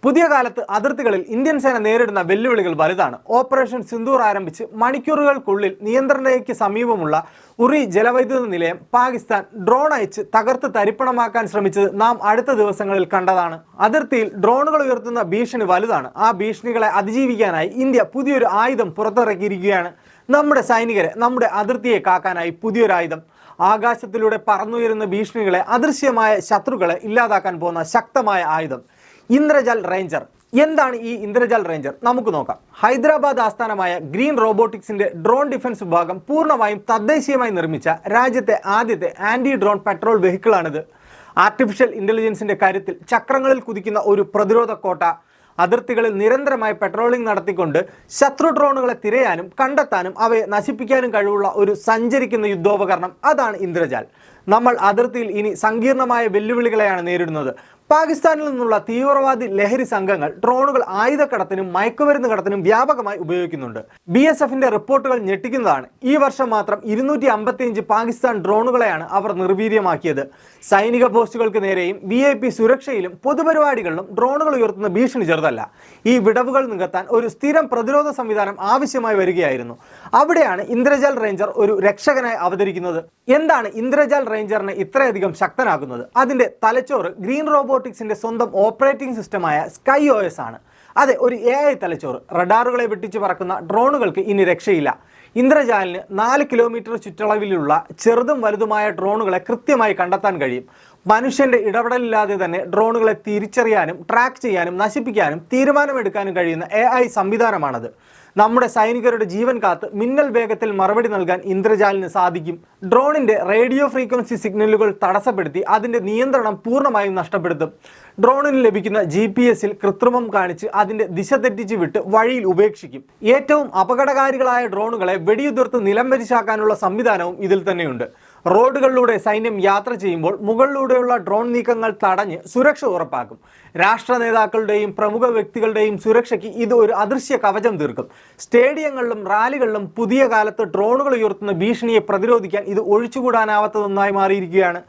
പുതിയ കാലത്ത് അതിർത്തികളിൽ ഇന്ത്യൻ സേന നേരിടുന്ന വെല്ലുവിളികൾ വലുതാണ്. ഓപ്പറേഷൻ സിന്ദൂർ ആരംഭിച്ച് മണിക്കൂറുകൾക്കുള്ളിൽ നിയന്ത്രണരേഖയ്ക്ക് സമീപമുള്ള ഉറി ജലവൈദ്യുത നിലയം പാകിസ്ഥാൻ ഡ്രോൺ അയച്ച് തകർത്ത് തരിപ്പണമാക്കാൻ ശ്രമിച്ചത് നാം അടുത്ത ദിവസങ്ങളിൽ കണ്ടതാണ്. അതിർത്തിയിൽ ഡ്രോണുകൾ ഉയർത്തുന്ന ഭീഷണി വലുതാണ്. ആ ഭീഷണികളെ അതിജീവിക്കാനായി ഇന്ത്യ പുതിയൊരു ആയുധം പുറത്തിറക്കിയിരിക്കുകയാണ്. നമ്മുടെ സൈനികരെ, നമ്മുടെ അതിർത്തിയെ കാക്കാനായി പുതിയൊരായുധം. ആകാശത്തിലൂടെ പറന്നുയരുന്ന ഭീഷണികളെ, അദൃശ്യമായ ശത്രുക്കളെ ഇല്ലാതാക്കാൻ പോകുന്ന ശക്തമായ ആയുധം, ഇന്ദ്രജാൽ റേഞ്ചർ. എന്താണ് ഈ ഇന്ദ്രജാൽ റേഞ്ചർ? നമുക്ക് നോക്കാം. ഹൈദരാബാദ് ആസ്ഥാനമായ ഗ്രീൻ റോബോട്ടിക്സിന്റെ ഡ്രോൺ ഡിഫൻസ് വിഭാഗം പൂർണ്ണമായും തദ്ദേശീയമായി നിർമ്മിച്ച രാജ്യത്തെ ആദ്യത്തെ ആന്റി ഡ്രോൺ പെട്രോൾ വെഹിക്കിളാണിത്. ആർട്ടിഫിഷ്യൽ ഇന്റലിജൻസിന്റെ കരുത്തിൽ ചക്രങ്ങളിൽ കുതിക്കുന്ന ഒരു പ്രതിരോധ കോട്ട. അതിർത്തികളിൽ നിരന്തരമായി പെട്രോളിംഗ് നടത്തിക്കൊണ്ട് ശത്രു ഡ്രോണുകളെ തിരയാനും കണ്ടെത്താനും അവയെ നശിപ്പിക്കാനും കഴിവുള്ള ഒരു സഞ്ചരിക്കുന്ന യുദ്ധോപകരണം. അതാണ് ഇന്ദ്രജാൽ. നമ്മൾ അതിർത്തിയിൽ ഇനി സങ്കീർണമായ വെല്ലുവിളികളെയാണ് നേരിടുന്നത്. പാകിസ്ഥാനിൽ നിന്നുള്ള തീവ്രവാദി ലഹരി സംഘങ്ങൾ ഡ്രോണുകൾ ആയുധക്കടത്തിനും മയക്കുമരുന്ന് കടത്തിനും വ്യാപകമായി ഉപയോഗിക്കുന്നുണ്ട്. BSFന്റെ റിപ്പോർട്ടുകൾ ഞെട്ടിക്കുന്നതാണ്. ഈ വർഷം മാത്രം 255 പാകിസ്ഥാൻ ഡ്രോണുകളെയാണ് അവർ നിർവീര്യമാക്കിയത്. സൈനിക പോസ്റ്റുകൾക്ക് നേരെയും VIP സുരക്ഷയിലും പൊതുപരിപാടികളിലും ഡ്രോണുകൾ ഉയർത്തുന്ന ഭീഷണി ചെറുതല്ല. ഈ വിടവുകൾ നികത്താൻ ഒരു സ്ഥിരം പ്രതിരോധ സംവിധാനം ആവശ്യമായി വരികയായിരുന്നു. അവിടെയാണ് ഇന്ദ്രജാൽ റേഞ്ചർ ഒരു രക്ഷകനായി അവതരിക്കുന്നത്. എന്താണ് ഇന്ദ്രജാൽ റേഞ്ചറിനെ ഇത്രയധികം ശക്തനാക്കുന്നത്? അതിന്റെ തലച്ചോറ് ഗ്രീൻ റോബോട്ടിക്സിന്റെ സ്വന്തം ഓപ്പറേറ്റിംഗ് സിസ്റ്റമായ SkyOS ആണ്. അതെ, ഒരു AI തലച്ചോറ്. റഡാറുകളെ വെട്ടിച്ച് പറക്കുന്ന ഡ്രോണുകൾക്ക് ഇനി രക്ഷയില്ല. ഇന്ദ്രജാലിന് 4 കിലോമീറ്റർ ചുറ്റളവിലുള്ള ചെറുതും വലുതുമായ ഡ്രോണുകളെ കൃത്യമായി കണ്ടെത്താൻ കഴിയും. മനുഷ്യന്റെ ഇടപെടലില്ലാതെ തന്നെ ഡ്രോണുകളെ തിരിച്ചറിയാനും ട്രാക്ക് ചെയ്യാനും നശിപ്പിക്കാനും തീരുമാനമെടുക്കാനും കഴിയുന്ന AI സംവിധാനമാണത്. നമ്മുടെ സൈനികരുടെ ജീവൻ കാത്ത് മിന്നൽ വേഗത്തിൽ മറുപടി നൽകാൻ ഇന്ദ്രജാലിന് സാധിക്കും. ഡ്രോണിന്റെ റേഡിയോ ഫ്രീക്വൻസി സിഗ്നലുകൾ തടസ്സപ്പെടുത്തി അതിന്റെ നിയന്ത്രണം പൂർണ്ണമായും നഷ്ടപ്പെടുത്തും. ഡ്രോണിന് ലഭിക്കുന്ന GPS-ൽ കൃത്രിമം കാണിച്ച് അതിന്റെ ദിശ തെറ്റിച്ച് വിട്ട് വഴിയിൽ ഉപേക്ഷിക്കും. ഏറ്റവും അപകടകാരികളായ ഡ്രോണുകളെ വെടിയുതിർത്ത് നിലംപരിശാക്കാനുള്ള സംവിധാനവും ഇതിൽ തന്നെയുണ്ട്. റോഡുകളിലൂടെ സൈന്യം യാത്ര ചെയ്യുമ്പോൾ മുകളിലൂടെയുള്ള ഡ്രോൺ നീക്കങ്ങൾ തടഞ്ഞ് സുരക്ഷ ഉറപ്പാക്കും. രാഷ്ട്ര നേതാക്കളുടെയും പ്രമുഖ വ്യക്തികളുടെയും സുരക്ഷയ്ക്ക് ഇത് ഒരു അദൃശ്യ കവചം തീർക്കും. സ്റ്റേഡിയങ്ങളിലും റാലികളിലും പുതിയ കാലത്ത് ഡ്രോണുകൾ ഉയർത്തുന്ന ഭീഷണിയെ പ്രതിരോധിക്കാൻ ഇത് ഒഴിച്ചുകൂടാനാവാത്തതൊന്നായി മാറിയിരിക്കുകയാണ്.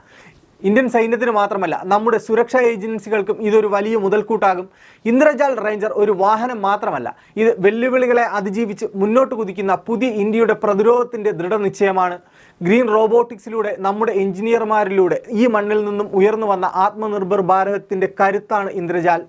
ഇന്ത്യൻ സൈന്യത്തിന് മാത്രമല്ല, നമ്മുടെ സുരക്ഷാ ഏജൻസികൾക്കും ഇതൊരു വലിയ മുതൽക്കൂട്ടാകും. ഇന്ദ്രജാൽ റേഞ്ചർ ഒരു വാഹനം മാത്രമല്ല, ഇത് വെല്ലുവിളികളെ അതിജീവിച്ച് മുന്നോട്ട് കുതിക്കുന്ന പുതിയ ഇന്ത്യയുടെ പ്രതിരോധത്തിന്റെ ദൃഢനിശ്ചയമാണ്. ഗ്രീൻ റോബോട്ടിക്സിലൂടെ, നമ്മുടെ എഞ്ചിനീയർമാരിലൂടെ ഈ മണ്ണിൽ നിന്നും ഉയർന്നു വന്ന ആത്മനിർഭർ ഭാരതത്തിന്റെ കരുത്താണ് ഇന്ദ്രജാൽ.